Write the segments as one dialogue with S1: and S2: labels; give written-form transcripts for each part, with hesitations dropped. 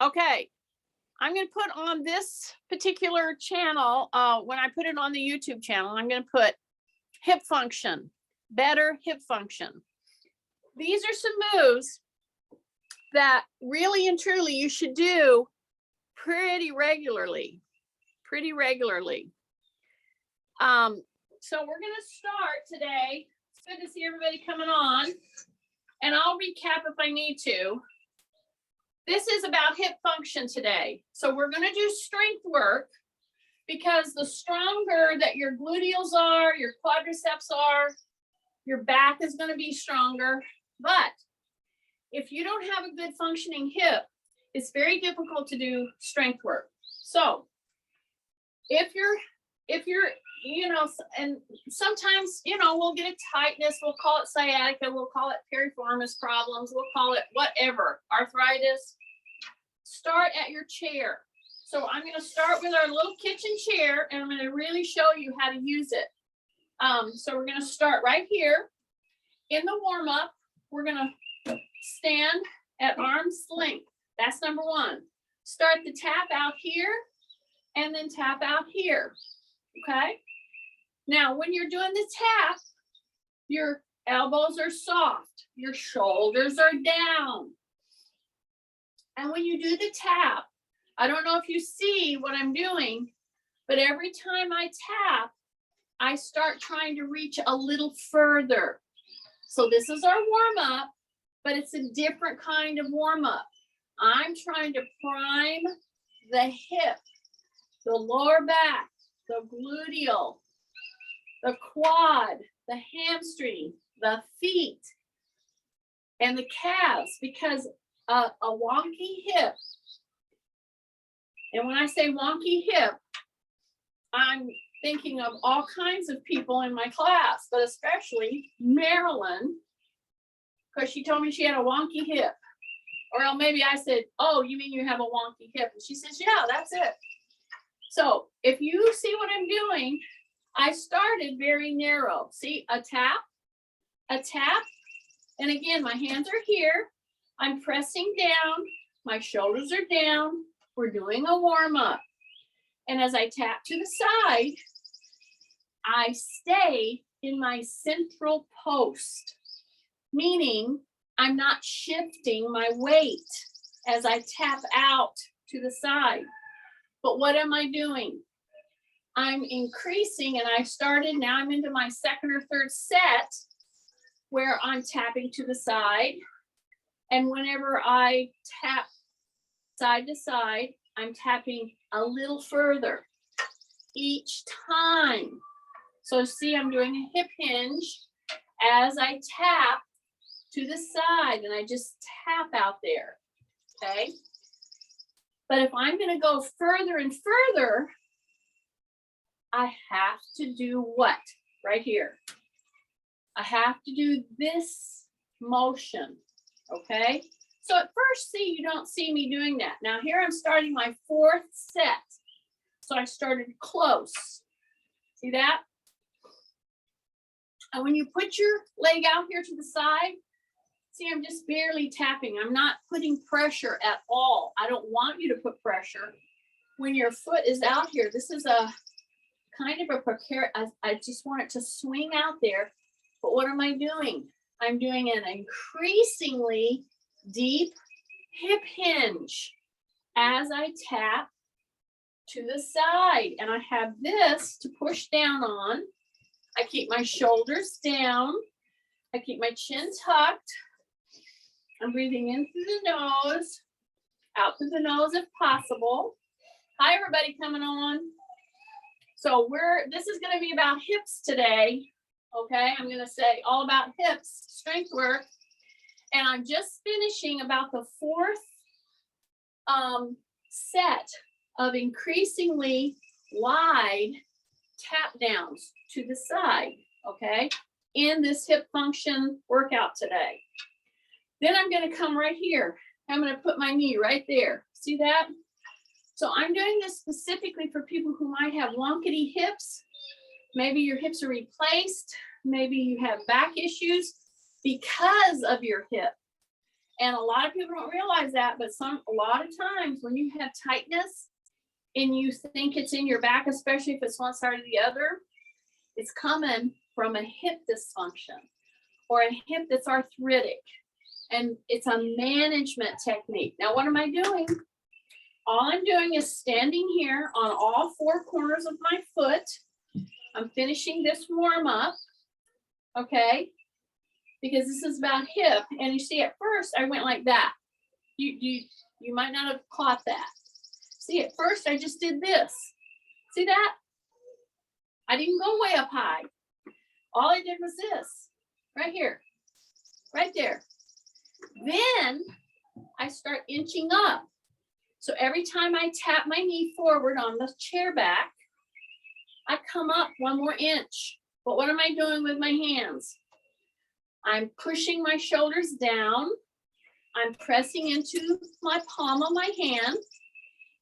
S1: Okay, I'm going to put on this particular channel, when I put it on the YouTube channel, I'm going to put hip function, better hip function. These are some moves that really and truly you should do pretty regularly, So we're going to start today. It's good to see everybody coming on, and I'll recap if I need to. This is about hip function today. So we're going to do strength work because the stronger that your gluteals are, your quadriceps are, your back is going to be stronger. But if you don't have a good functioning hip, it's very difficult to do strength work. So if you're, and sometimes, we'll get a tightness, we'll call it sciatica, we'll call it piriformis problems, we'll call it whatever, arthritis. Start at your chair. So I'm going to start with our little kitchen chair, and I'm going to really show you how to use it. So we're going to start right here. In the warm-up, we're going to stand at arm's length. That's number one. Start the tap out here, and then tap out here. Okay? Now, when you're doing the tap, your elbows are soft, your shoulders are down. And when you do the tap, I don't know if you see what I'm doing, but every time I tap, I start trying to reach a little further. So this is our warm-up, but it's a different kind of warm-up. I'm trying to prime the hip, the lower back, the gluteal, the quad, the hamstring, the feet, and the calves, because a wonky hip, and when I say wonky hip, I'm thinking of all kinds of people in my class, but especially Marilyn, because she told me she had a wonky hip. Or maybe I said, oh, you mean you have a wonky hip? And she says, yeah, that's it. So if you see what I'm doing, I started very narrow. See, a tap, and again, my hands are here. I'm pressing down, my shoulders are down. We're doing a warm-up. And as I tap to the side, I stay in my central post, meaning I'm not shifting my weight as I tap out to the side. But what am I doing? I'm increasing, and I started, now I'm into my second or third set where I'm tapping to the side. And whenever I tap side to side, I'm tapping a little further each time. So see, I'm doing a hip hinge as I tap to the side, and I just tap out there, okay? But if I'm going to go further and further, I have to do what? Right here. I have to do this motion, okay? So at first, see, you don't see me doing that. Now here I'm starting my fourth set. So I started close. See that? And when you put your leg out here to the side, see, I'm just barely tapping. I'm not putting pressure at all. I don't want you to put pressure. When your foot is out here, this is a kind of a precarious, I just want it to swing out there. But what am I doing? I'm doing an increasingly deep hip hinge as I tap to the side. And I have this to push down on. I keep my shoulders down. I keep my chin tucked. I'm breathing in through the nose, out through the nose if possible. Hi, everybody coming on. So this is going to be about hips today. Okay, I'm going to say all about hips, strength work. And I'm just finishing about the fourth set of increasingly wide tap downs to the side, okay, in this hip function workout today. Then I'm going to come right here. I'm going to put my knee right there. See that? So I'm doing this specifically for people who might have wonkety hips. Maybe your hips are replaced. Maybe you have back issues because of your hip. And a lot of people don't realize that, but a lot of times when you have tightness and you think it's in your back, especially if it's one side or the other, it's coming from a hip dysfunction or a hip that's arthritic. And it's a management technique. Now, what am I doing? All I'm doing is standing here on all four corners of my foot. I'm finishing this warm up, okay? Because this is about hip. And you see, at first I went like that. You might not have caught that. See, at first I just did this. See that? I didn't go way up high. All I did was this, right here, right there. Then I start inching up. So every time I tap my knee forward on the chair back, I come up 1 more inch. But what am I doing with my hands? I'm pushing my shoulders down. I'm pressing into my palm of my hand.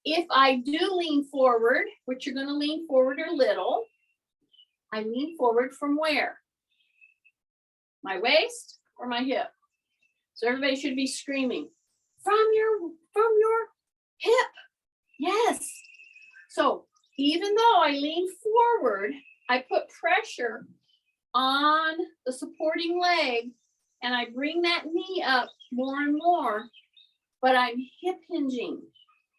S1: If I do lean forward, which you're going to lean forward a little, I lean forward from where? My waist or my hip? So everybody should be screaming, from your hip. Yes. So even though I lean forward, I put pressure on the supporting leg and I bring that knee up more and more, but I'm hip hinging.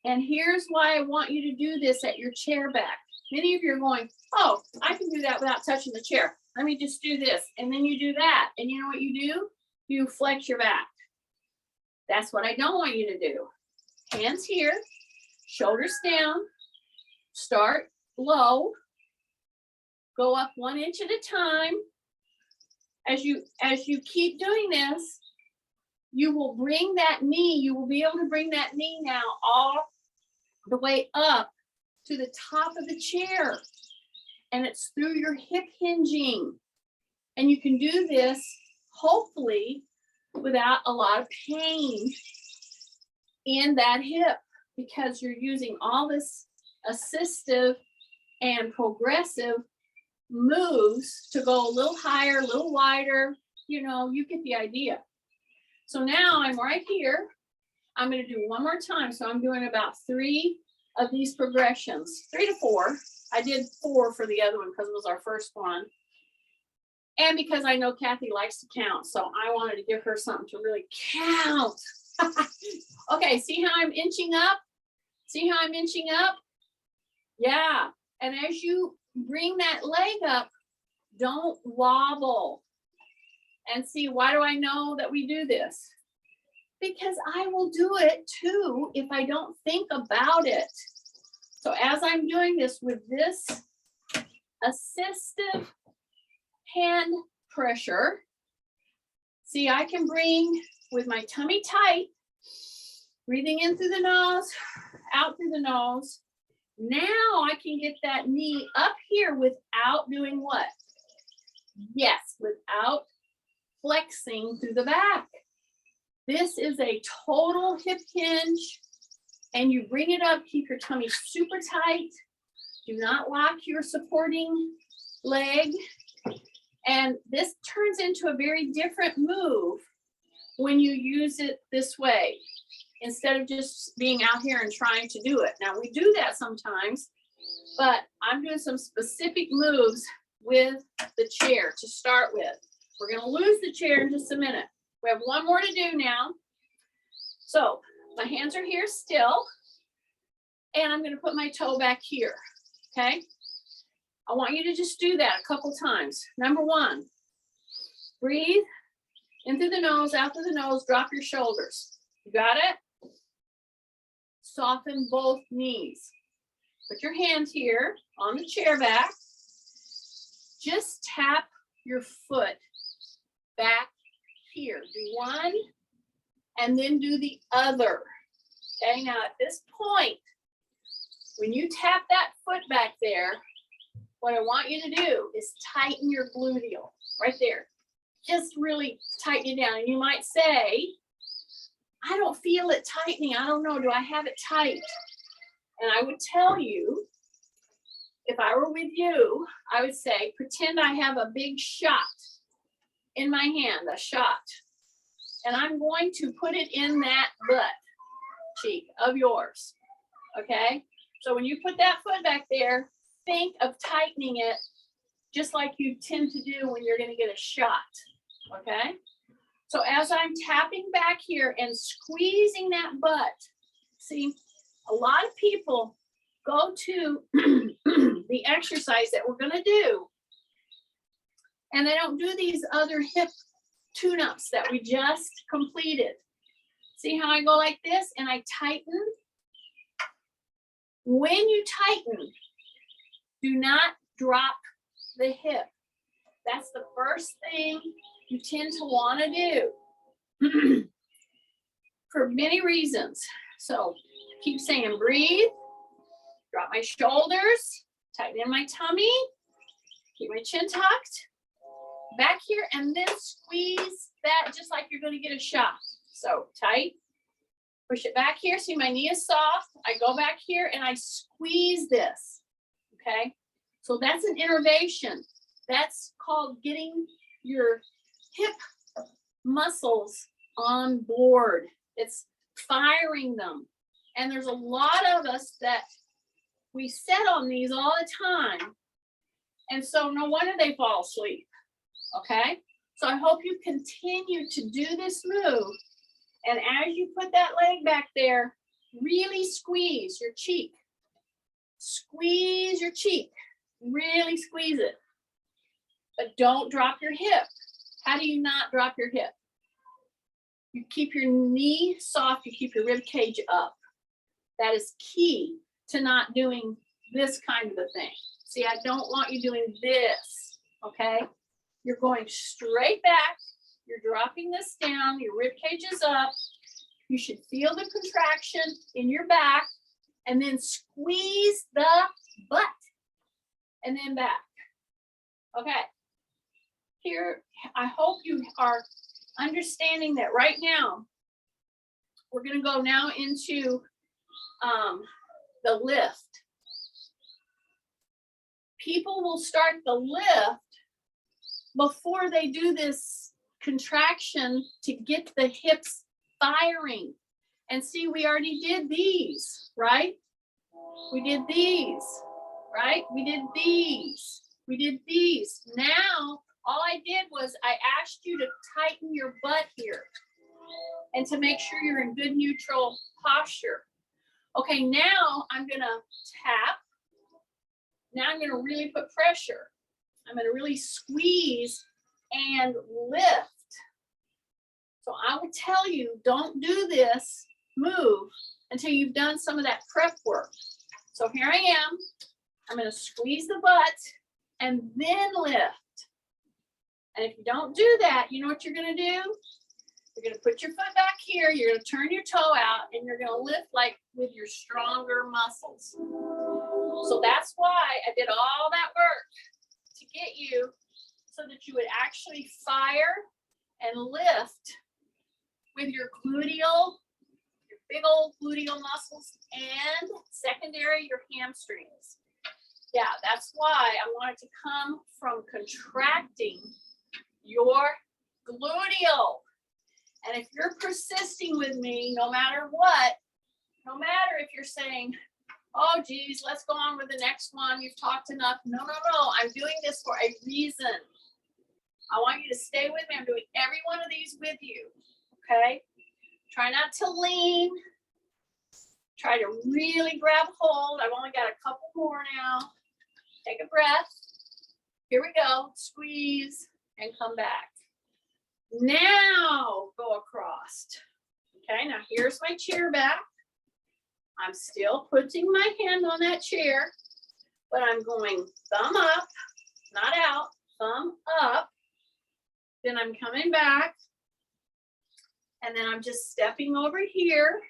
S1: And here's why I want you to do this at your chair back. Many of you are going, oh, I can do that without touching the chair. Let me just do this. And then you do that. And you know what you do? You flex your back. That's what I don't want you to do. Hands here, shoulders down, start low, go up 1 inch at a time. As you keep doing this, you will bring that knee, you will be able to bring that knee now all the way up to the top of the chair. And it's through your hip hinging. And you can do this, hopefully, without a lot of pain in that hip, because you're using all this assistive and progressive moves to go a little higher, a little wider. You know, you get the idea. So now I'm right here. I'm going to do 1 more time. So I'm doing about 3 of these progressions, 3 to 4. I did 4 for the other one because it was our first one. And because I know Kathy likes to count, so I wanted to give her something to really count. Okay, see how I'm inching up? See how I'm inching up? Yeah, and as you bring that leg up, don't wobble. And see, why do I know that we do this? Because I will do it too if I don't think about it. So as I'm doing this with this assistive hand pressure, see, I can bring with my tummy tight, breathing in through the nose, out through the nose. Now I can get that knee up here without doing what? Yes, without flexing through the back. This is a total hip hinge, and you bring it up, keep your tummy super tight. Do not lock your supporting leg. And this turns into a very different move when you use it this way, instead of just being out here and trying to do it. Now, we do that sometimes, but I'm doing some specific moves with the chair to start with. We're going to lose the chair in just a minute. We have 1 more to do now. So my hands are here still, and I'm going to put my toe back here, okay? I want you to just do that a couple times. Number 1, breathe in through the nose, out through the nose, drop your shoulders. You got it? Soften both knees. Put your hands here on the chair back. Just tap your foot back here. Do one and then do the other. Okay, now at this point, when you tap that foot back there, what I want you to do is tighten your gluteal right there. Just really tighten it down. And you might say, I don't feel it tightening. I don't know. Do I have it tight? And I would tell you, if I were with you, I would say, pretend I have a big shot in my hand, a shot. and I'm going to put it in that butt cheek of yours, okay? So when you put that foot back there, think of tightening it just like you tend to do when you're gonna get a shot, okay? So as I'm tapping back here and squeezing that butt, see, a lot of people go to the exercise that we're gonna do, and they don't do these other hip tune-ups that we just completed. See how I go like this and I tighten? When you tighten, do not drop the hip. That's the first thing you tend to want to do for many reasons. So keep saying breathe, drop my shoulders, tighten in my tummy, keep my chin tucked, back here, and then squeeze that just like you're going to get a shot. So tight, push it back here. See, my knee is soft. I go back here and I squeeze this, okay? So that's an innervation. That's called getting your hip muscles on board. It's firing them. And there's a lot of us that we sit on these all the time. And so no wonder they fall asleep, okay? So I hope you continue to do this move. And as you put that leg back there, really squeeze your cheek. Squeeze your cheek. Really squeeze it. But don't drop your hip. How do you not drop your hip? You keep your knee soft, you keep your rib cage up. That is key to not doing this kind of a thing. See, I don't want you doing this, okay? You're going straight back. You're dropping this down. Your rib cage is up. You should feel the contraction in your back and then squeeze the butt and then back. Okay. Here, I hope you are understanding that right now. We're going to go now into the lift. People will start the lift before they do this contraction to get the hips firing. And see, we already did these, right? We did these, right? We did these. We did these. Now, all I did was I asked you to tighten your butt here and to make sure you're in good neutral posture. Okay, now I'm gonna tap. Now I'm gonna really put pressure. I'm gonna really squeeze and lift. So I will tell you, don't do this move until you've done some of that prep work. So here I am. I'm gonna squeeze the butt and then lift. And if you don't do that, you know what you're gonna do? You're gonna put your foot back here, you're gonna turn your toe out, and you're gonna lift like with your stronger muscles. So that's why I did all that work to get you so that you would actually fire and lift with your gluteal, your big old gluteal muscles, and secondary, your hamstrings. Yeah, that's why I wanted to come from contracting your gluteal. And if you're persisting with me, no matter what, no matter if you're saying, oh, geez, let's go on with the next one. You've talked enough. No, no, no. I'm doing this for a reason. I want you to stay with me. I'm doing every one of these with you. Okay? Try not to lean. Try to really grab hold. I've only got a couple more now. Take a breath. Here we go. Squeeze and come back. Now go across. Okay, now here's my chair back. I'm still putting my hand on that chair, but I'm going thumb up, not out, thumb up. Then I'm coming back, and then I'm just stepping over here,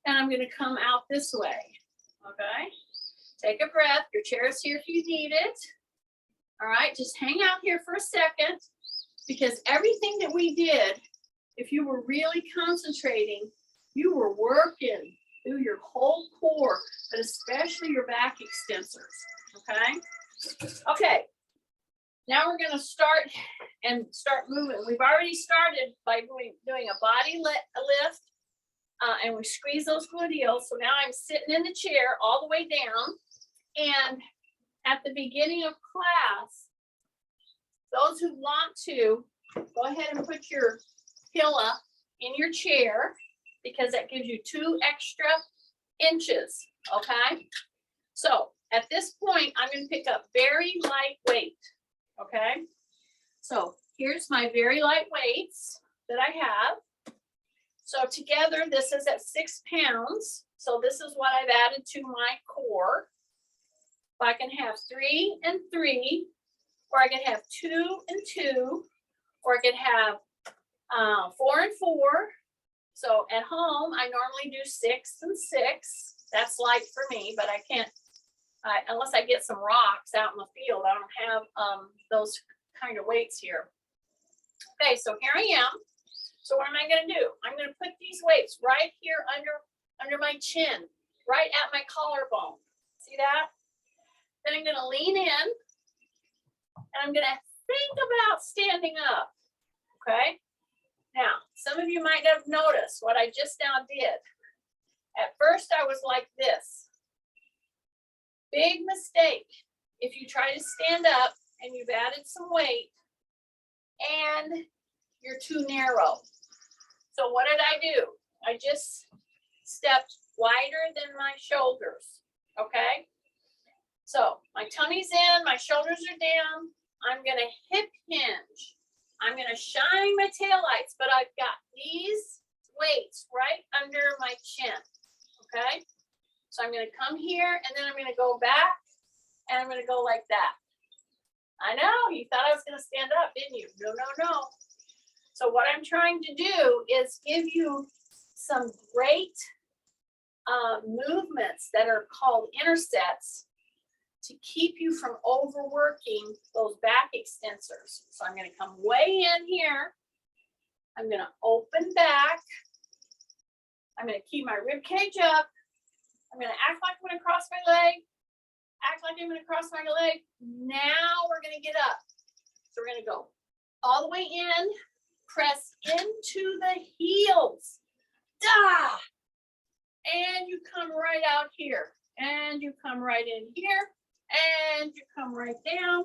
S1: and I'm going to come out this way. Okay, take a breath. Your chair is here if you need it. All right, just hang out here for a second, because everything that we did, if you were really concentrating, you were working through your whole core, but especially your back extensors, okay? Okay, Now we're gonna start moving. We've already started by doing a body lift, and we squeeze those gluteals. So now I'm sitting in the chair all the way down. And at the beginning of class, those who want to, go ahead and put your pillow in your chair, because that gives you 2 extra inches, okay? So at this point, I'm gonna pick up very light weight, okay? So here's my very light weights that I have. So together, this is at 6 pounds. So this is what I've added to my core. If I can have 3 and 3, or I could have 2 and 2, or I could have 4 and 4. So at home, I normally do 6 and 6. That's light for me, but I can't, unless I get some rocks out in the field, I don't have those kind of weights here. Okay, so here I am. So what am I gonna do? I'm gonna put these weights right here under my chin, right at my collarbone. See that? Then I'm gonna lean in, and I'm gonna think about standing up, okay? Now, some of you might have noticed what I just now did. At first, I was like this. Big mistake if you try to stand up and you've added some weight and you're too narrow. So what did I do? I just stepped wider than my shoulders, okay? So my tummy's in, my shoulders are down. I'm gonna hip hinge. I'm gonna shine my taillights, but I've got these weights right under my chin, okay? So I'm gonna come here, and then I'm gonna go back, and I'm gonna go like that. I know, you thought I was gonna stand up, didn't you? No, no, no. So what I'm trying to do is give you some great movements that are called intersets to keep you from overworking those back extensors. So I'm going to come way in here. I'm going to open back. I'm going to keep my rib cage up. I'm going to act like I'm going to cross my leg. Act like I'm going to cross my leg. Now we're going to get up. So we're going to go all the way in, press into the heels. Da! And you come right out here. And you come right in here. And you come right down.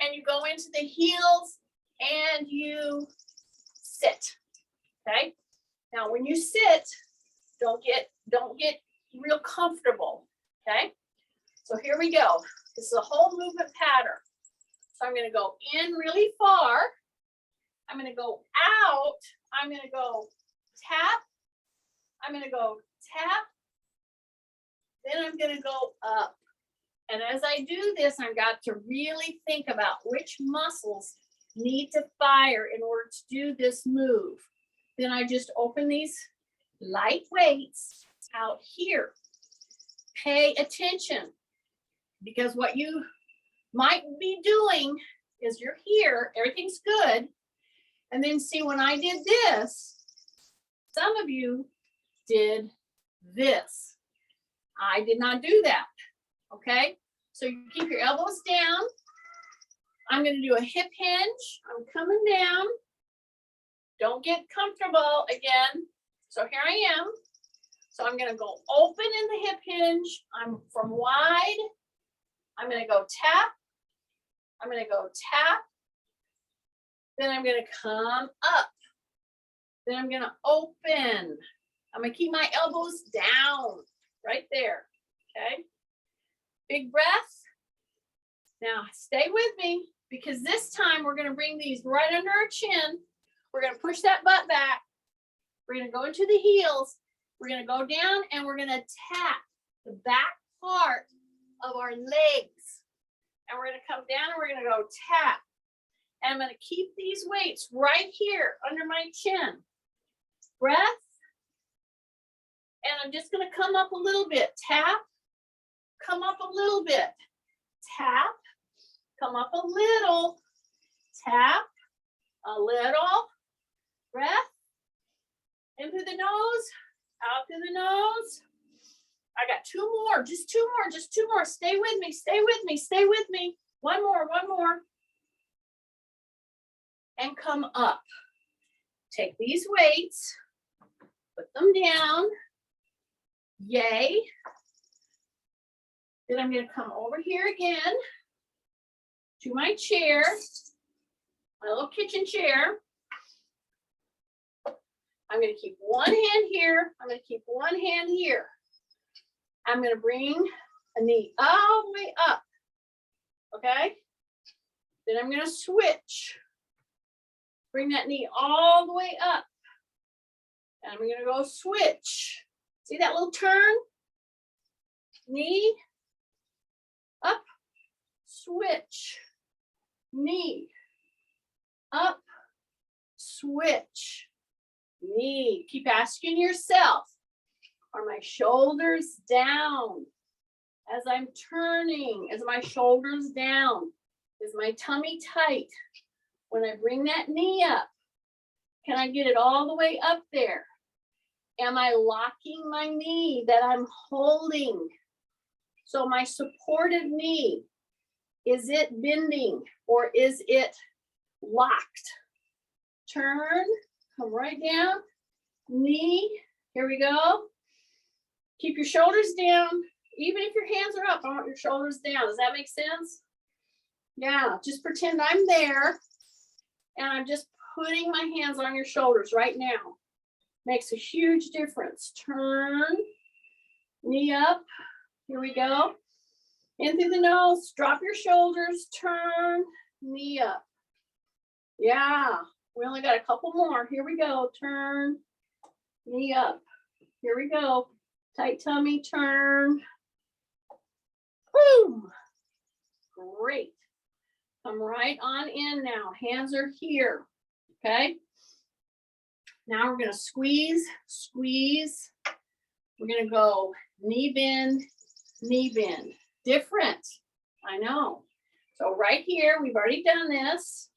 S1: And you go into the heels. And you sit. Okay? Now when you sit, don't get real comfortable. Okay? So here we go. This is a whole movement pattern. So I'm going to go in really far. I'm going to go out. I'm going to go tap. I'm going to go tap. Then I'm going to go up. And as I do this, I've got to really think about which muscles need to fire in order to do this move. Then I just open these light weights out here. Pay attention, because what you might be doing is you're here, everything's good. And then see, when I did this, some of you did this. I did not do that. Okay, so you keep your elbows down. I'm going to do a hip hinge. I'm coming down. Don't get comfortable again. So here I am. So I'm going to go open in the hip hinge. I'm from wide. I'm going to go tap. I'm going to go tap. Then I'm going to come up. Then I'm going to open. I'm going to keep my elbows down right there. Okay. Big breath. Now stay with me, because this time we're going to bring these right under our chin. We're going to push that butt back. We're going to go into the heels. We're going to go down, and we're going to tap the back part of our legs. And we're going to come down, and we're going to go tap. And I'm going to keep these weights right here under my chin. Breath. And I'm just going to come up a little bit. Tap. Come up a little bit. Tap. Come up a little. Tap. A little. Breath. In through the nose. Out through the nose. I got 2 more. Just 2 more. Just 2 more. Stay with me. Stay with me. Stay with me. One more. One more. and come up. Take these weights, put them down. Yay. Then I'm going to come over here again to my chair, my little kitchen chair. I'm going to keep one hand here. I'm going to keep one hand here. I'm going to bring a knee all the way up. Okay? Then I'm going to switch. Bring that knee all the way up. And I'm going to go switch. See that little turn? Knee, up, switch. Knee, up, switch. Knee. Keep asking yourself, are my shoulders down as I'm turning? Is my shoulders down? Is my tummy tight? When I bring that knee up, can I get it all the way up there? Am I locking my knee that I'm holding? So my supported knee, is it bending or is it locked? Turn, come right down, knee, here we go. Keep your shoulders down. Even if your hands are up, I want your shoulders down. Does that make sense? Yeah, just pretend I'm there and I'm just putting my hands on your shoulders right now. Makes a huge difference. Turn, knee up, here we go. In through the nose, drop your shoulders, turn, knee up. Yeah, we only got a couple more. Here we go, turn, knee up. Here we go, tight tummy, turn. Woo! Great. Come right on in now. Hands are here, okay? Now we're gonna squeeze, squeeze. We're gonna go knee bend, knee bend. Different, I know. So right here, we've already done this.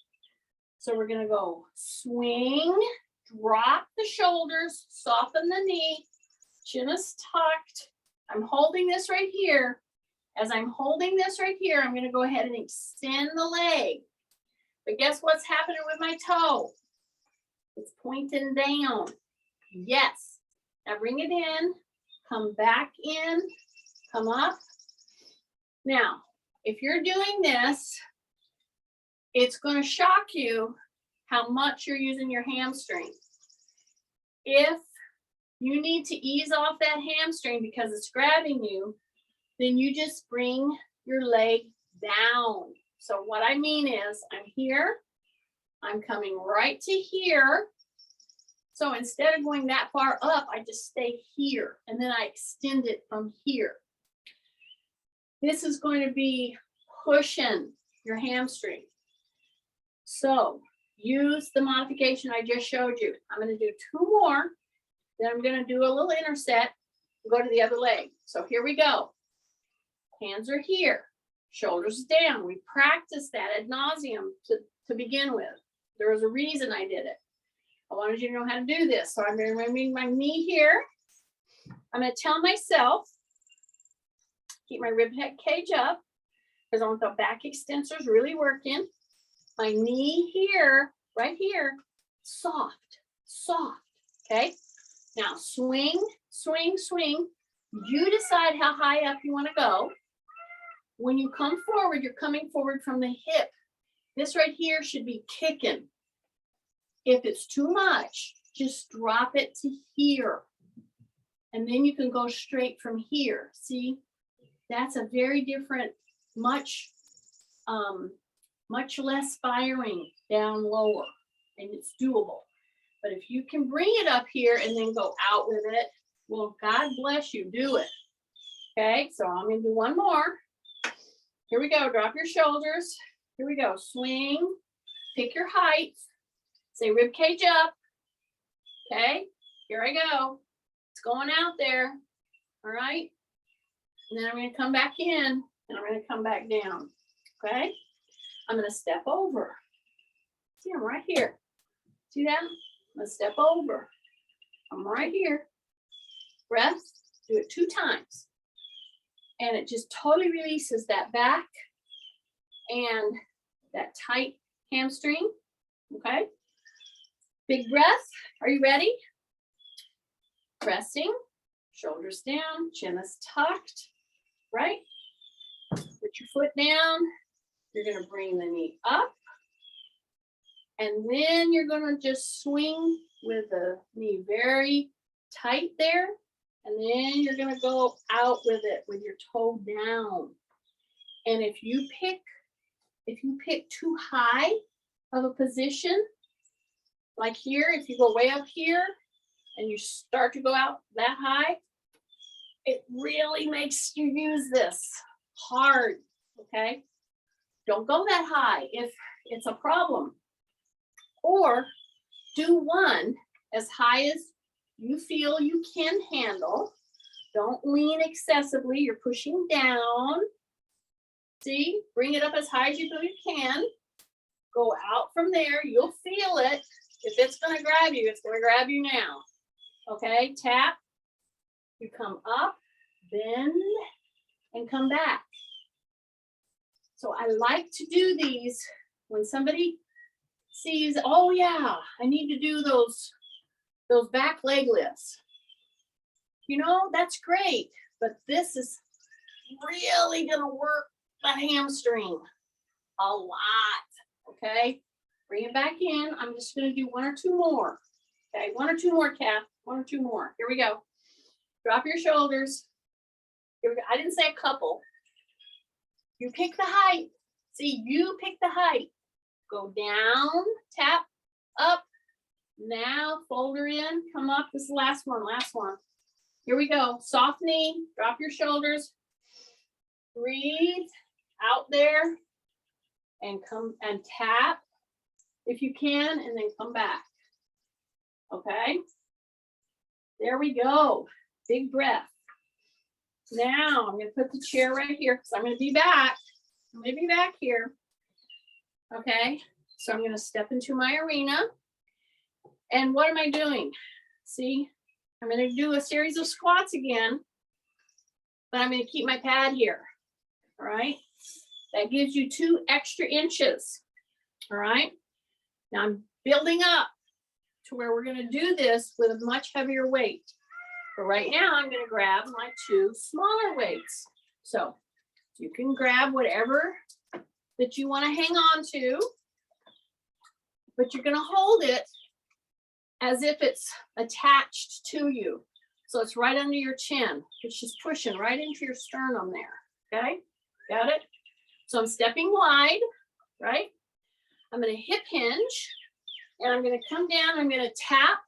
S1: So we're gonna go swing, drop the shoulders, soften the knee, chin is tucked. I'm holding this right here. As I'm holding this right here, I'm gonna go ahead and extend the leg. But guess what's happening with my toe? It's pointing down. Yes. Now bring it in, come back in, come up. Now, if you're doing this, it's going to shock you how much you're using your hamstring. If you need to ease off that hamstring because it's grabbing you, then you just bring your leg down. So what I mean is, I'm here, I'm coming right to here. So instead of going that far up, I just stay here and then I extend it from here. This is going to be pushing your hamstring. So use the modification I just showed you. I'm going to do 2 more. Then I'm going to do a little interset and go to the other leg. So here we go. Hands are here, shoulders down. We practiced that ad nauseum to begin with. There was a reason I did it. I wanted you to know how to do this. So I'm going to bring my knee here. I'm going to tell myself, keep my rib cage up because I want the back extensors really working. My knee here, right here, soft, soft, okay? Now swing, swing, swing. You decide how high up you want to go. When you come forward, you're coming forward from the hip. This right here should be kicking. If it's too much, just drop it to here. And then you can go straight from here. See, that's a very different, much less firing down lower, and it's doable. But if you can bring it up here and then go out with it, well, God bless you, do it. Okay, so I'm gonna do one more. Here we go, drop your shoulders. Here we go, swing, pick your height, say rib cage up. Okay, here I go. It's going out there, all right? And then I'm gonna come back in and I'm gonna come back down, okay? I'm gonna step over. See, I'm right here. See that? I'm gonna step over. I'm right here. Breath, do it 2 times. And it just totally releases that back and that tight hamstring. Okay? Big breath. Are you ready? Pressing, shoulders down, chin is tucked, right? Put your foot down. You're going to bring the knee up. And then you're going to just swing with the knee very tight there. And then you're going to go out with it with your toe down. And if you pick too high of a position, like here, if you go way up here and you start to go out that high, it really makes you use this hard, okay? Don't go that high if it's a problem. Or do one as high as you feel you can handle. Don't lean excessively. You're pushing down. See, bring it up as high as you feel you can. Go out from there. You'll feel it. If it's going to grab you, it's going to grab you now. Okay, tap. You come up, bend, and come back. So I like to do these when somebody sees, oh yeah, I need to do those back leg lifts. You know, that's great, but this is really gonna work the hamstring a lot, okay? Bring it back in. I'm just gonna do one or two more. Okay, one or two more, Kath, one or two more. Here we go. Drop your shoulders. Here we go. I didn't say a couple. You pick the height. See, you pick the height. Go down, tap, up. Now fold her in, come up. This is the last one, last one. Here we go. Soft knee, drop your shoulders. Breathe out there and come and tap if you can, and then come back. Okay? There we go. Big breath. Now I'm going to put the chair right here because I'm going to be back. I'm going to be back here. Okay, so I'm going to step into my arena. And what am I doing? See, I'm going to do a series of squats again, but I'm going to keep my pad here. All right, that gives you 2 extra inches. All right, now I'm building up to where we're going to do this with a much heavier weight. But right now I'm going to grab my 2 smaller weights. So you can grab whatever that you want to hang on to, but you're going to hold it as if it's attached to you. So it's right under your chin. It's just pushing right into your sternum there. Okay, got it? So I'm stepping wide, right? I'm going to hip hinge, and I'm going to come down. I'm going to tap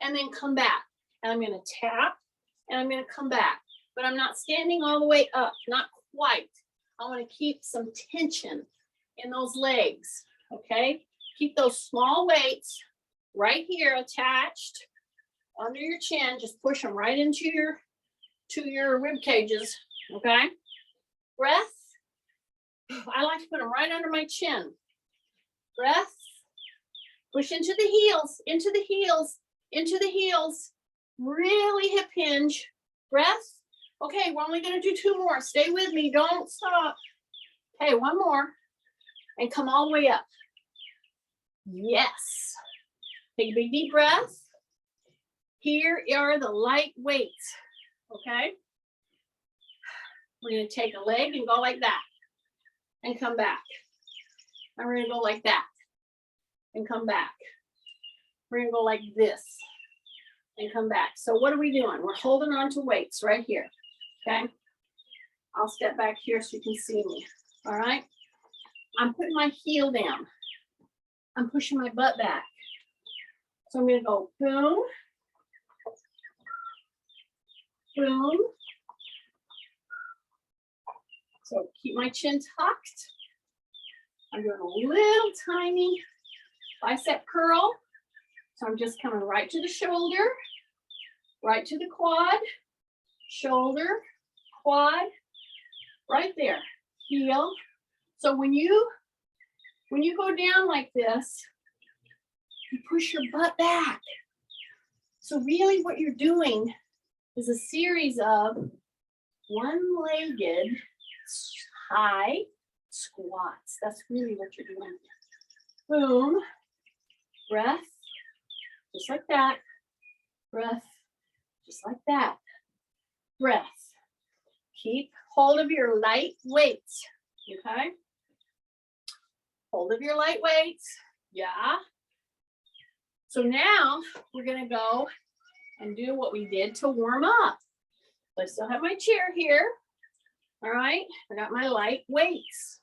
S1: and then come back. And I'm going to tap and I'm going to come back. But I'm not standing all the way up, not quite. I want to keep some tension in those legs, okay? Keep those small weights right here attached under your chin. Just push them right into your rib cages, okay? Breath. I like to put them right under my chin. Breath. Push into the heels, into the heels, into the heels. Really hip hinge. Breath. Okay, we're only going to do 2 more. Stay with me. Don't stop. Okay, one more. And come all the way up. Yes. Take a big deep breath. Here are the light weights. Okay. We're going to take a leg and go like that. And come back. And we're going to go like that. And come back. We're going to go like this. And come back. So what are we doing? We're holding on to weights right here. Okay. I'll step back here so you can see me. All right. I'm putting my heel down. I'm pushing my butt back. So I'm going to go boom, boom. So keep my chin tucked. I'm doing a little tiny bicep curl. So I'm just coming right to the shoulder, right to the quad, shoulder, quad, right there, heel. So when you go down like this, you push your butt back. So really what you're doing is a series of one-legged high squats. That's really what you're doing. Boom, breath, just like that, breath, just like that, breath. Keep hold of your light weights, okay? Hold of your light weights, yeah. So now we're gonna go and do what we did to warm up. I still have my chair here, all right? I got my light weights.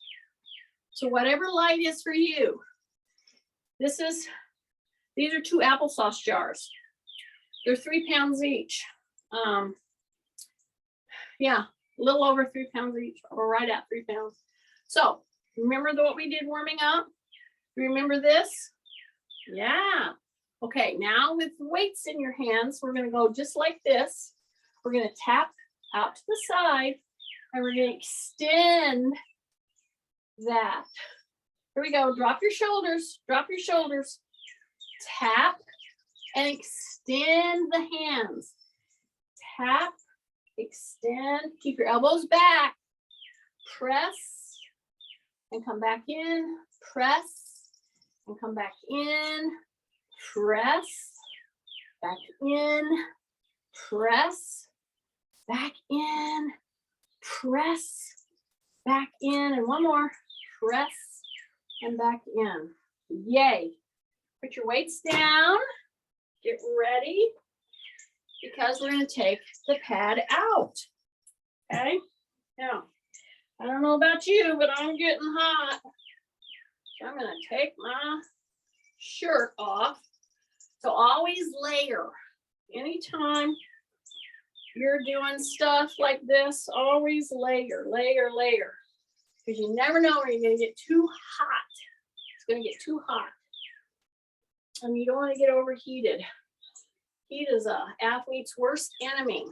S1: So whatever light is for you, these are 2 applesauce jars. They're 3 pounds each. Yeah, a little over 3 pounds each, or right at 3 pounds. So remember what we did warming up? Remember this? Yeah. Okay, now with weights in your hands, we're gonna go just like this. We're gonna tap out to the side, and we're gonna extend that. Here we go, drop your shoulders, drop your shoulders. Tap and extend the hands. Tap, extend, keep your elbows back. Press and come back in, press and come back in, press, back in, press, back in, press, back in, and one more, press and back in. Yay. Put your weights down, get ready, because we're gonna take the pad out, okay? Now, I don't know about you, but I'm getting hot. So I'm gonna take my shirt off. So always layer. Anytime you're doing stuff like this, always layer, layer, layer. Because you never know when you're gonna get too hot. It's gonna get too hot. And you don't want to get overheated. Heat is an athlete's worst enemy.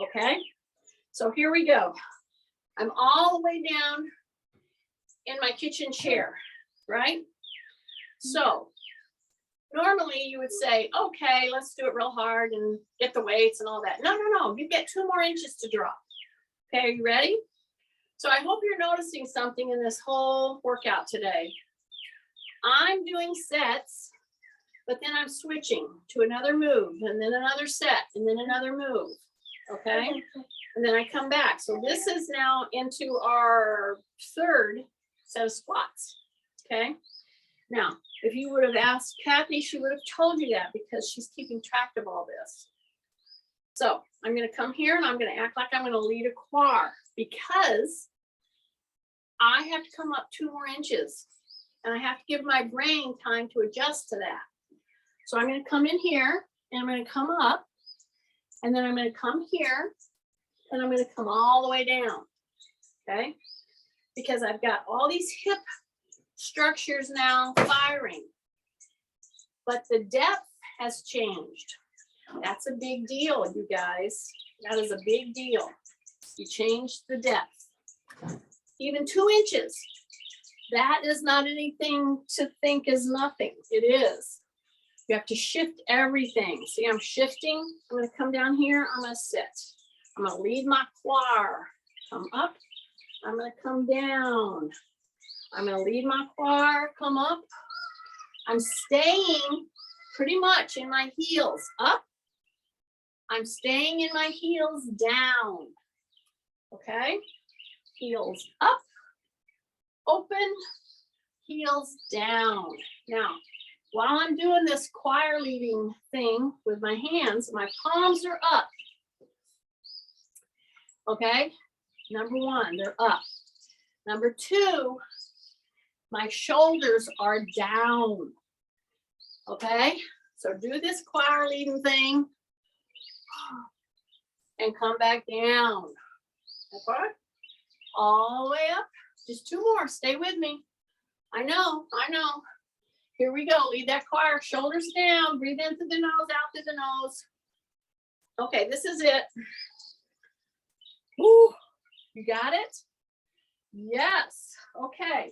S1: Okay, so here we go. I'm all the way down in my kitchen chair, right? So normally you would say, okay, let's do it real hard and get the weights and all that. No, no, no, you get 2 more inches to drop. Okay, are you ready? So I hope you're noticing something in this whole workout today. I'm doing sets, but then I'm switching to another move, and then another set, and then another move, okay? And then I come back. So this is now into our 3rd set of squats, okay? Now, if you would have asked Kathy, she would have told you that because she's keeping track of all this. So I'm gonna come here and I'm gonna act like I'm gonna lead a quar because I have to come up 2 more inches. And I have to give my brain time to adjust to that. So I'm going to come in here and I'm going to come up, and then I'm going to come here and I'm going to come all the way down. Okay? Because I've got all these hip structures now firing, but the depth has changed. That's a big deal, you guys. That is a big deal. You changed the depth. Even 2 inches. That is not anything to think is nothing. It is. You have to shift everything. See, I'm shifting. I'm going to come down here. I'm going to sit. I'm going to lead my quar. Come up. I'm going to come down. I'm going to lead my quar. Come up. I'm staying pretty much in my heels. Up. I'm staying in my heels down. Okay? Heels up. Open, heels down. Now, while I'm doing this choir leading thing with my hands, my palms are up. Okay, number 1, they're up. Number 2, my shoulders are down. Okay, so do this choir leading thing and come back down. Okay, all the way up. Just 2 more. Stay with me. I know. Here we go. Lead that choir. Shoulders down. Breathe in through the nose, out through the nose. Okay, this is it. Woo. You got it? Yes. Okay.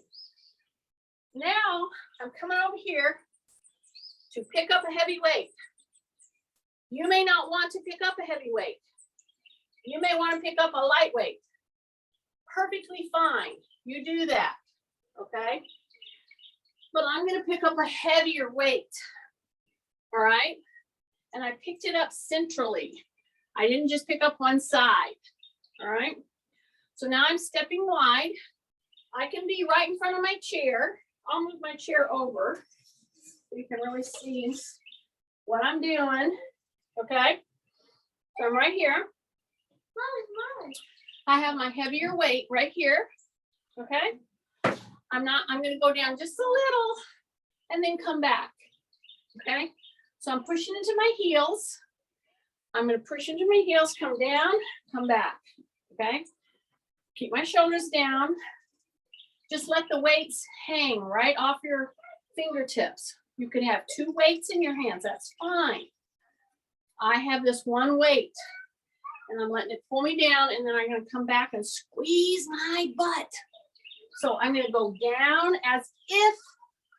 S1: Now I'm coming over here to pick up a heavy weight. You may not want to pick up a heavy weight. You may want to pick up a light weight. Perfectly fine. You do that, okay? but I'm gonna pick up a heavier weight, all right? And I picked it up centrally. I didn't just pick up one side, all right? So now I'm stepping wide. I can be right in front of my chair. I'll move my chair over so you can really see what I'm doing, okay? So I'm right here. I have my heavier weight right here, okay? I'm gonna go down just a little and then come back, okay? So I'm pushing into my heels. I'm gonna push into my heels, come down, come back, okay? Keep my shoulders down. Just let the weights hang right off your fingertips. You could have 2 weights in your hands, that's fine. I have this one weight and I'm letting it pull me down, and then I'm gonna come back and squeeze my butt. So I'm gonna go down as if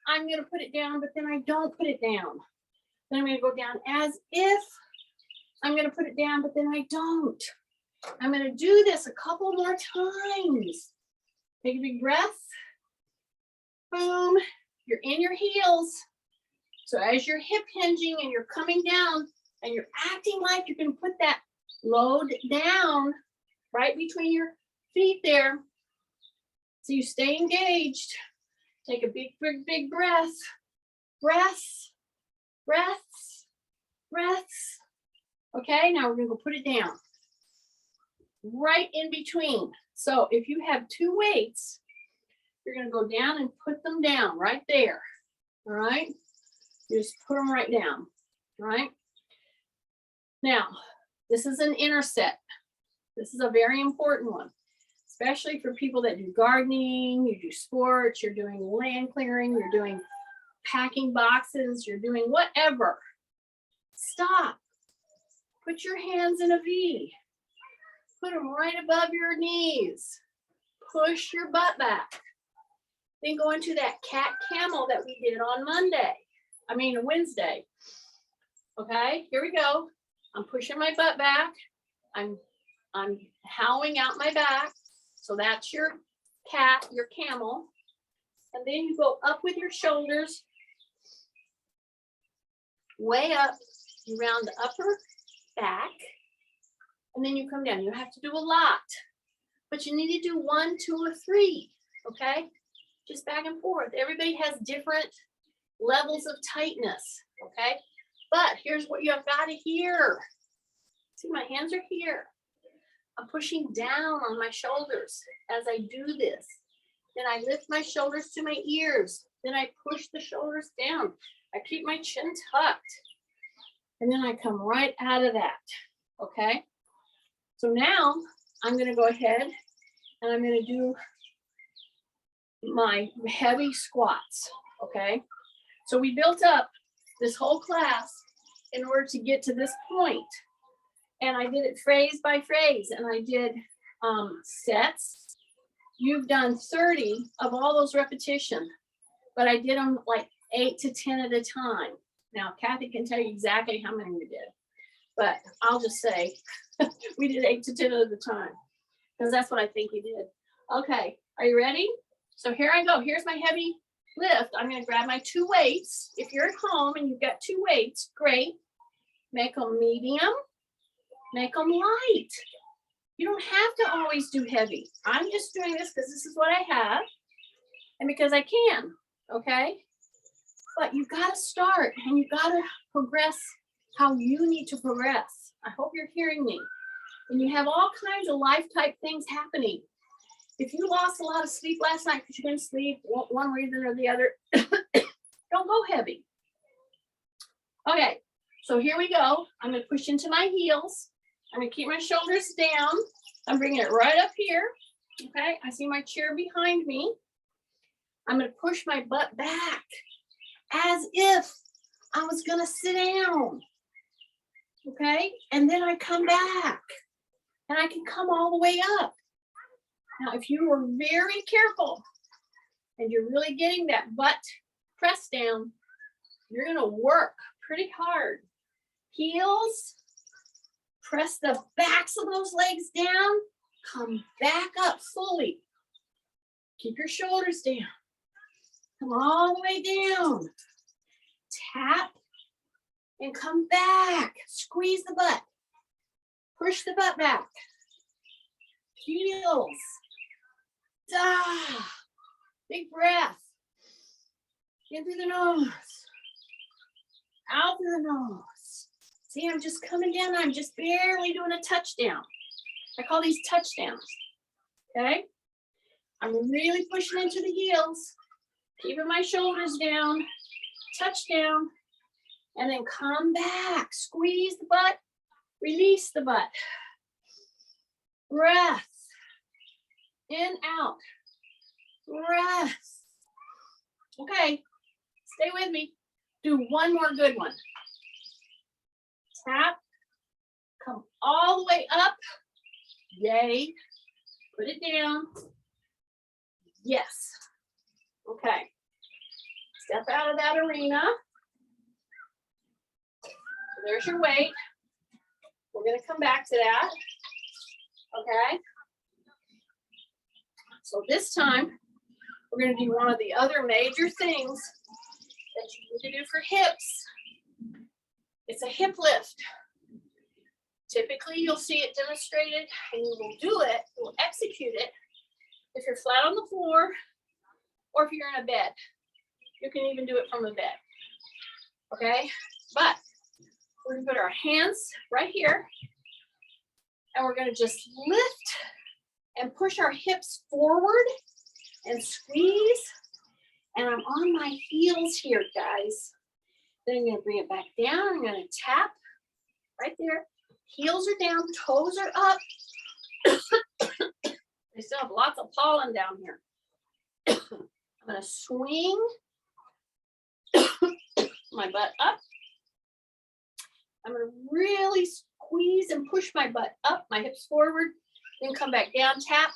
S1: I'm gonna put it down, but then I don't put it down. Then I'm gonna go down as if I'm gonna put it down, but then I don't. I'm gonna do this a couple more times. Take a big breath. Boom. You're in your heels. So as you're hip hinging and you're coming down and you're acting like you can put that load down right between your feet there. So you stay engaged. Take a big, big, big breath. Breaths, breaths, breaths. Okay, now we're gonna go put it down. Right in between. So if you have 2 weights, you're gonna go down and put them down right there. All right, you just put them right down. All right. Now, this is an inner set. This is a very important one, especially for people that do gardening, you do sports, you're doing land clearing, you're doing packing boxes, you're doing whatever. Stop. Put your hands in a V. Put them right above your knees. Push your butt back. Then go into that cat camel that we did on Wednesday. Okay, here we go. I'm pushing my butt back. I'm howling out my back. So that's your cat, your camel. And then you go up with your shoulders, way up. You round the upper back. And then you come down. You have to do a lot, but you need to do 1, 2, or 3, okay? Just back and forth. Everybody has different levels of tightness, okay? But here's what you have got to hear. See, my hands are here. I'm pushing down on my shoulders as I do this. Then I lift my shoulders to my ears. Then I push the shoulders down. I keep my chin tucked. And then I come right out of that, okay? So now I'm gonna go ahead and I'm gonna do my heavy squats, okay? So we built up this whole class in order to get to this point. And I did it phrase by phrase, and I did sets. You've done 30 of all those repetitions, but I did them like 8 to 10 at a time. Now, Kathy can tell you exactly how many we did, but I'll just say we did 8 to 10 at a time because that's what I think we did. Okay, are you ready? So here I go. Here's my heavy lift. I'm going to grab my 2 weights. If you're at home and you've got 2 weights, great. Make them medium. Make them light. You don't have to always do heavy. I'm just doing this because this is what I have and because I can, okay? But you got to start and you got to progress how you need to progress. I hope you're hearing me. And you have all kinds of life type things happening. If you lost a lot of sleep last night because you didn't sleep one reason or the other, don't go heavy. Okay, so here we go. I'm going to push into my heels. I'm going to keep my shoulders down. I'm bringing it right up here. Okay, I see my chair behind me. I'm going to push my butt back as if I was going to sit down. Okay, and then I come back and I can come all the way up. Now, if you were very careful and you're really getting that butt pressed down, you're going to work pretty hard. Heels, press the backs of those legs down, come back up fully. Keep your shoulders down. Come all the way down. Tap and come back. Squeeze the butt. Push the butt back. Heels. Ah, big breath. In through the nose. Out through the nose. See, I'm just coming down. I'm just barely doing a touchdown. I call these touchdowns. Okay? I'm really pushing into the heels. Keeping my shoulders down. Touchdown. And then come back. Squeeze the butt. Release the butt. Breath. In, out. Breath. Okay. Stay with me. Do one more good one. Tap. Come all the way up. Yay. Put it down. Yes. Okay. Step out of that arena. There's your weight. We're going to come back to that. Okay. So this time, we're going to do one of the other major things that you need to do for hips. It's a hip lift. Typically, you'll see it demonstrated and you will do it, you will execute it if you're flat on the floor or if you're in a bed. You can even do it from a bed. Okay? But we're going to put our hands right here and we're going to just lift and push our hips forward and squeeze. And I'm on my heels here, guys. Then I'm going to bring it back down. I'm going to tap right there. Heels are down, toes are up. I still have lots of pollen down here. I'm going to swing my butt up. I'm going to really squeeze and push my butt up, my hips forward, then come back down, tap,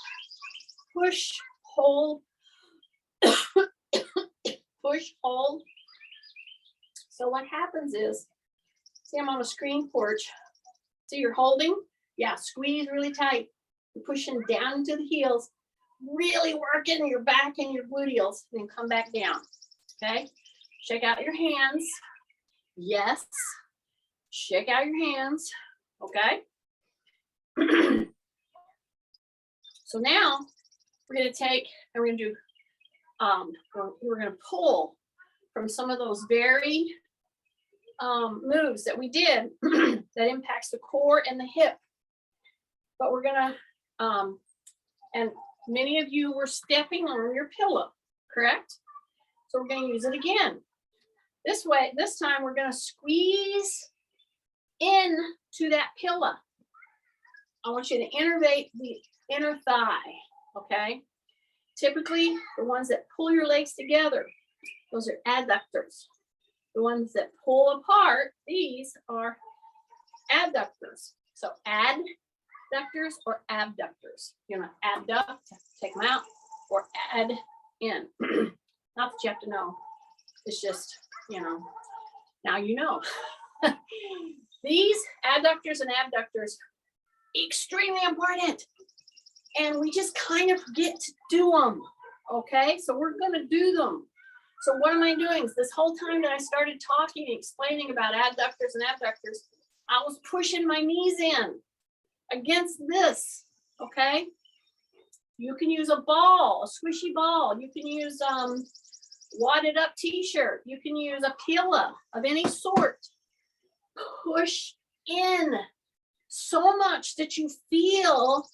S1: push, hold, push, hold. So what happens is, see, I'm on a screen porch. See, you're holding? Yeah, squeeze really tight. You're pushing down into the heels, really working your back and your gluteals, then come back down. Okay? Check out your hands. Yes. Check out your hands. Okay? So now we're going to take and we're going to do, we're going to pull from some of those very moves that we did that impacts the core and the hip. But we're going to, and many of you were stepping on your pillow, correct? So we're going to use it again. This way, this time we're going to squeeze in to that pillow. I want you to innervate the inner thigh, okay? Typically, the ones that pull your legs together, those are adductors. The ones that pull apart, these are abductors. So adductors or abductors. You know, abduct, take them out, or add in. Not that you have to know. It's just, you know, now you know. These adductors and abductors, extremely important. And we just kind of forget to do them. Okay, so we're going to do them. So what am I doing? This whole time that I started talking and explaining about adductors and abductors, I was pushing my knees in against this, okay? You can use a ball, a squishy ball. You can use wadded up t-shirt. You can use a pillow of any sort. Push in so much that you feel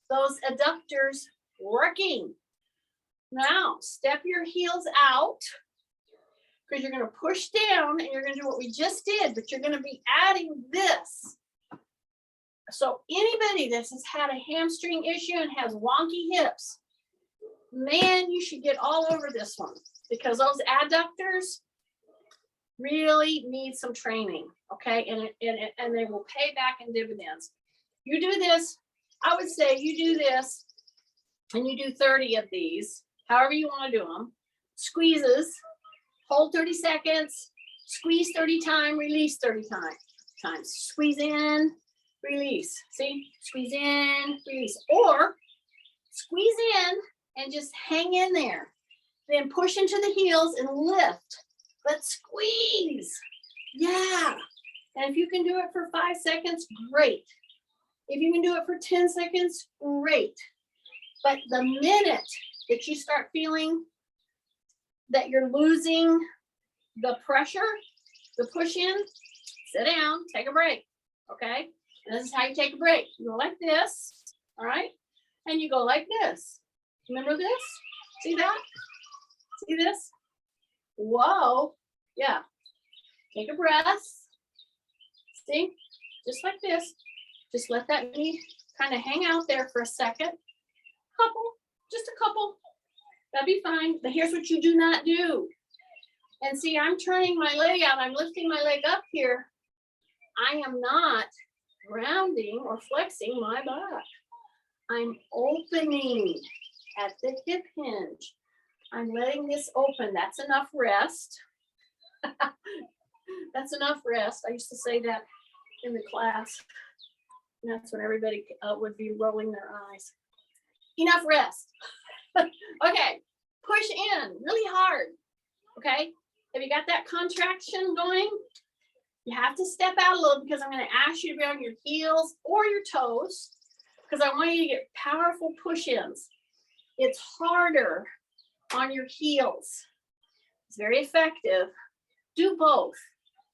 S1: those adductors working. Now, step your heels out because you're going to push down and you're going to do what we just did, but you're going to be adding this. So anybody that has had a hamstring issue and has wonky hips, man, you should get all over this one because those adductors really need some training, okay? And they will pay back in dividends. You do this, I would say you do this and you do 30 of these. However you want to do them. Squeezes, hold 30 seconds, squeeze 30 times, release 30 times. Squeeze in, release. See? Squeeze in, release. Or squeeze in and just hang in there. Then push into the heels and lift, but squeeze. Yeah. And if you can do it for 5 seconds, great. If you can do it for 10 seconds, great. But the minute that you start feeling that you're losing the pressure, the push in, sit down, take a break, okay? And this is how you take a break. You go like this, all right? And you go like this. Remember this? See that? See this? Whoa, yeah. Take a breath. See, just like this. Just let that knee kind of hang out there for a second. Just a couple. That'd be fine. But here's what you do not do. And see, I'm turning my leg out. I'm lifting my leg up here. I am not rounding or flexing my back. I'm opening at the hip hinge. I'm letting this open. That's enough rest. That's enough rest. I used to say that in the class. And that's when everybody would be rolling their eyes. Enough rest. Okay, push in really hard. Okay, have you got that contraction going? You have to step out a little because I'm going to ask you to be on your heels or your toes because I want you to get powerful push-ins. It's harder on your heels. It's very effective. Do both.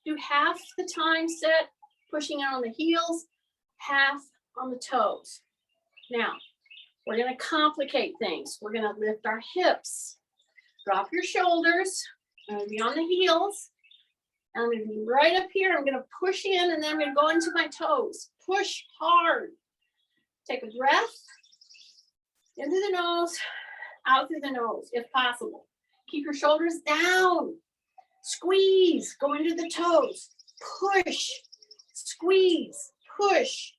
S1: Do half the time set pushing on the heels, half on the toes. Now, we're going to complicate things. We're going to lift our hips. Drop your shoulders. I'm going to be on the heels. I'm going to be right up here. I'm going to push in and then I'm going to go into my toes. Push hard. Take a breath. In through the nose, out through the nose, if possible. Keep your shoulders down. Squeeze. Go into the toes. Push. Squeeze. Push.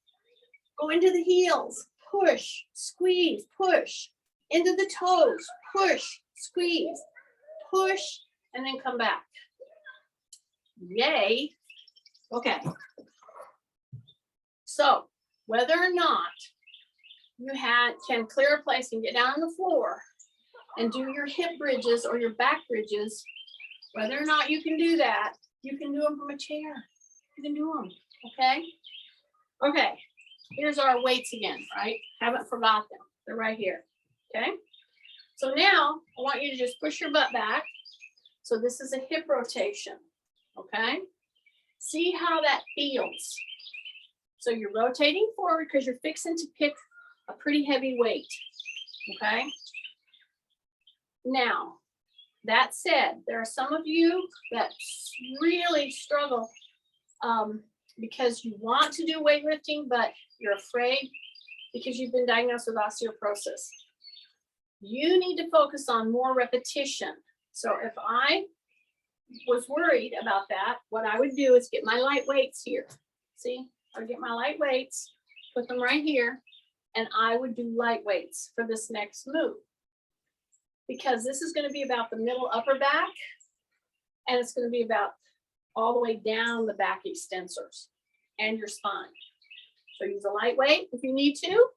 S1: Go into the heels. Push. Squeeze. Push. Into the toes. Push. Squeeze. Push. And then come back. Yay. Okay. So whether or not you can clear a place and get down on the floor and do your hip bridges or your back bridges, whether or not you can do that, you can do them from a chair. You can do them. Okay. Okay. Here's our weights again, right? Haven't forgot them. They're right here. Okay. So now I want you to just push your butt back. So this is a hip rotation. Okay. See how that feels. So you're rotating forward because you're fixing to pick a pretty heavy weight. Okay. Now, that said, there are some of you that really struggle because you want to do weightlifting, but you're afraid because you've been diagnosed with osteoporosis. You need to focus on more repetition. So if I was worried about that, what I would do is get my light weights here. See, I would get my light weights, put them right here, and I would do light weights for this next move. Because this is going to be about the middle upper back, and it's going to be about all the way down the back extensors and your spine. So use a light weight if you need to.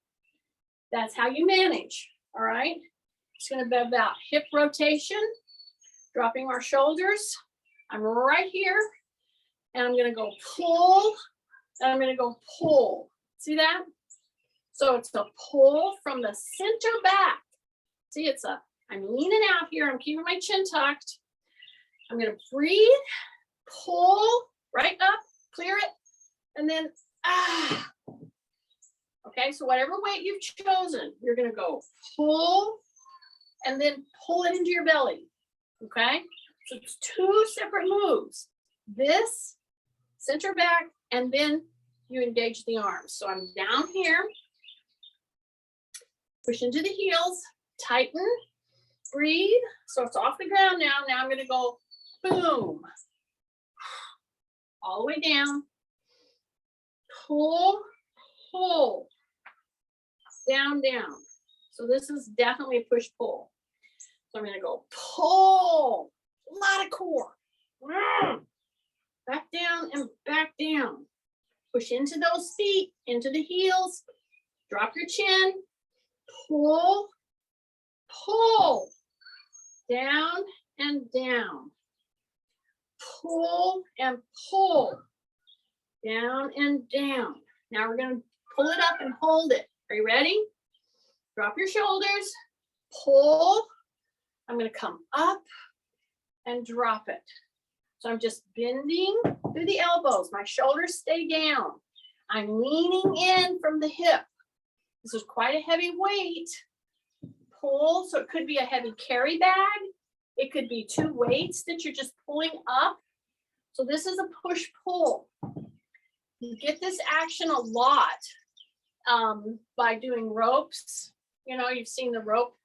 S1: That's how you manage, all right? It's going to be about hip rotation, dropping our shoulders. I'm right here, and I'm going to go pull, and I'm going to go pull. See that? So it's a pull from the center back. See, I'm leaning out here. I'm keeping my chin tucked. I'm going to breathe, pull right up, clear it, and then, Okay, so whatever weight you've chosen, you're going to go pull and then pull it into your belly. Okay, so it's two separate moves. This, center back, and then you engage the arms. So I'm down here, push into the heels, tighten, breathe. So it's off the ground now. Now I'm going to go boom, all the way down, pull, pull, down, down. So this is definitely a push-pull. So I'm going to go pull, a lot of core, back down and back down. Push into those feet, into the heels, drop your chin, pull, pull, down and down. Pull and pull, down and down. Now we're gonna pull it up and hold it. Are you ready? Drop your shoulders, pull. I'm gonna come up and drop it. So I'm just bending through the elbows. My shoulders stay down. I'm leaning in from the hip. This is quite a heavy weight. Pull, so it could be a heavy carry bag. It could be 2 weights that you're just pulling up. So this is a push-pull. You get this action a lot by doing ropes. You know, you've seen the rope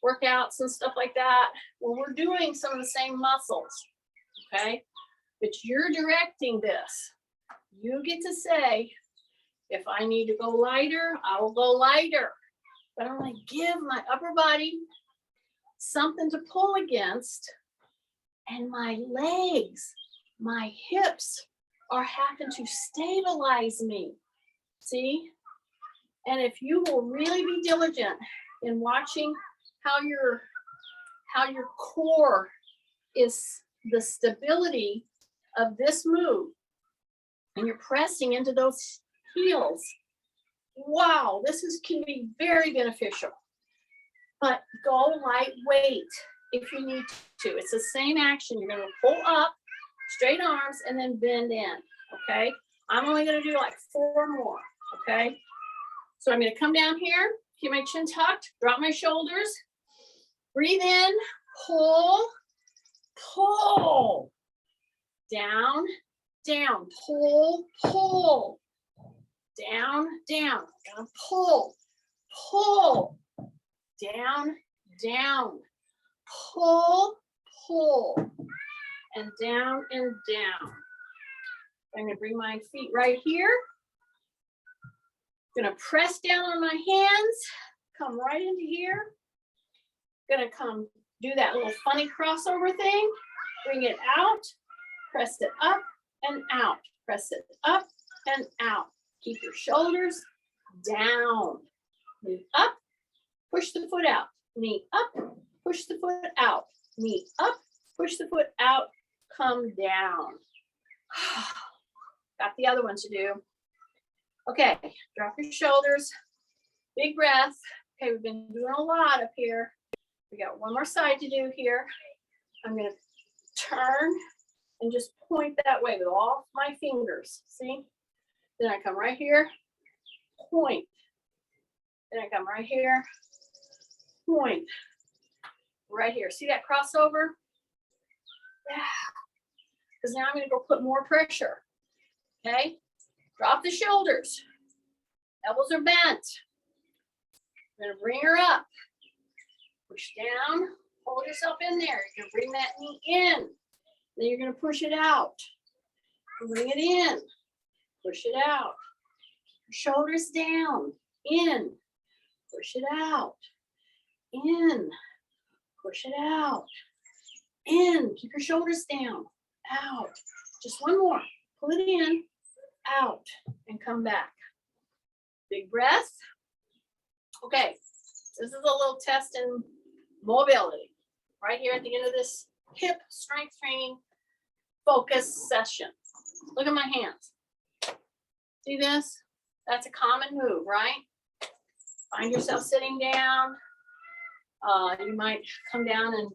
S1: workouts and stuff like that. Well, we're doing some of the same muscles, okay? But you're directing this. You get to say, if I need to go lighter, I will go lighter. But I'm gonna give my upper body something to pull against, and my legs, my hips are having to stabilize me. See? And if you will really be diligent in watching how your core is the stability of this move, and you're pressing into those heels, wow, can be very beneficial. But go lightweight if you need to. It's the same action. You're gonna pull up, straight arms, and then bend in, okay? I'm only gonna do like 4 more, okay? So I'm gonna come down here, keep my chin tucked, drop my shoulders, breathe in, pull, pull, down, down, pull, pull, down, down, gonna pull, pull, down, down, pull, pull, and down and down. I'm gonna bring my feet right here. Gonna press down on my hands, come right into here. Gonna come do that little funny crossover thing, bring it out, press it up and out, press it up and out. Keep your shoulders down. Knee up, push the foot out. Knee up, push the foot out. Knee up, push the foot out, come down. Got the other one to do. Okay, drop your shoulders, big breath. Okay, we've been doing a lot up here. We got one more side to do here. I'm gonna turn and just point that way with all my fingers, see? Then I come right here, point. Then I come right here, point. Right here, see that crossover? Yeah, because now I'm gonna go put more pressure, okay? Drop the shoulders, elbows are bent. I'm gonna bring her up, push down, hold yourself in there. You're gonna bring that knee in, then you're gonna push it out. Bring it in, push it out. Shoulders down, in, push it out, in, push it out, in. Keep your shoulders down, out. Just one more. Pull it in, out, and come back. Big breath. Okay, this is a little test in mobility. Right here at the end of this hip strength training focus session. Look at my hands. See this? That's a common move, right? Find yourself sitting down. You might come down and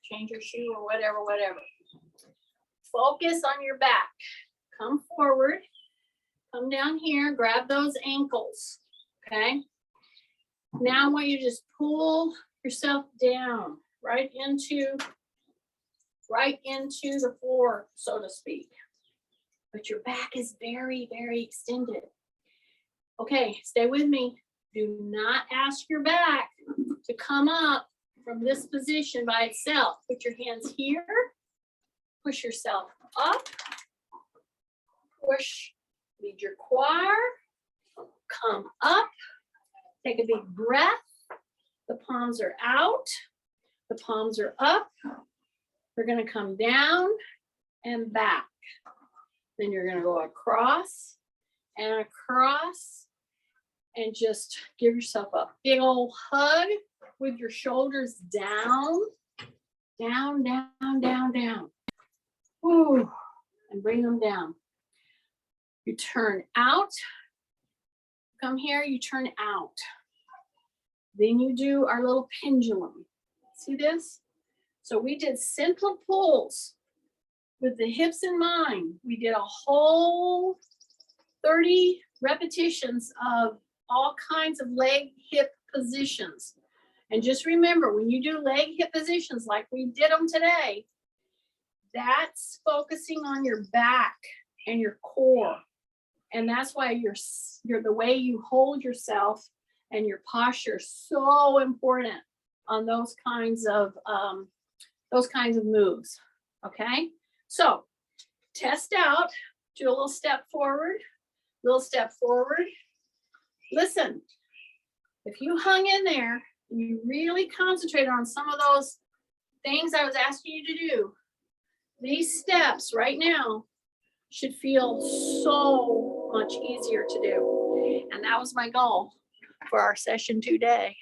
S1: change your shoe or whatever. Focus on your back. Come forward. Come down here. Grab those ankles. Okay? Now I want you to just pull yourself down right into the floor, so to speak. But your back is very, very extended. Okay, stay with me. Do not ask your back to come up from this position by itself. Put your hands here. Push yourself up. Push, lead your quad. Come up. Take a big breath. The palms are out. The palms are up. They're going to come down and back. Then you're going to go across and across. And just give yourself a big old hug with your shoulders down. Down, down, down, down. Ooh, and bring them down. You turn out. Come here, you turn out. Then you do our little pendulum. See this? So we did simple pulls with the hips in mind. We did a whole 30 repetitions of all kinds of leg hip positions. And just remember, when you do leg hip positions like we did them today, that's focusing on your back and your core. And that's why you're the way you hold yourself and your posture is so important on those kinds of moves. Okay, so test out, do a little step forward, little step forward. Listen, if you hung in there and you really concentrated on some of those things I was asking you to do, these steps right now should feel so much easier to do. And that was my goal for our session today.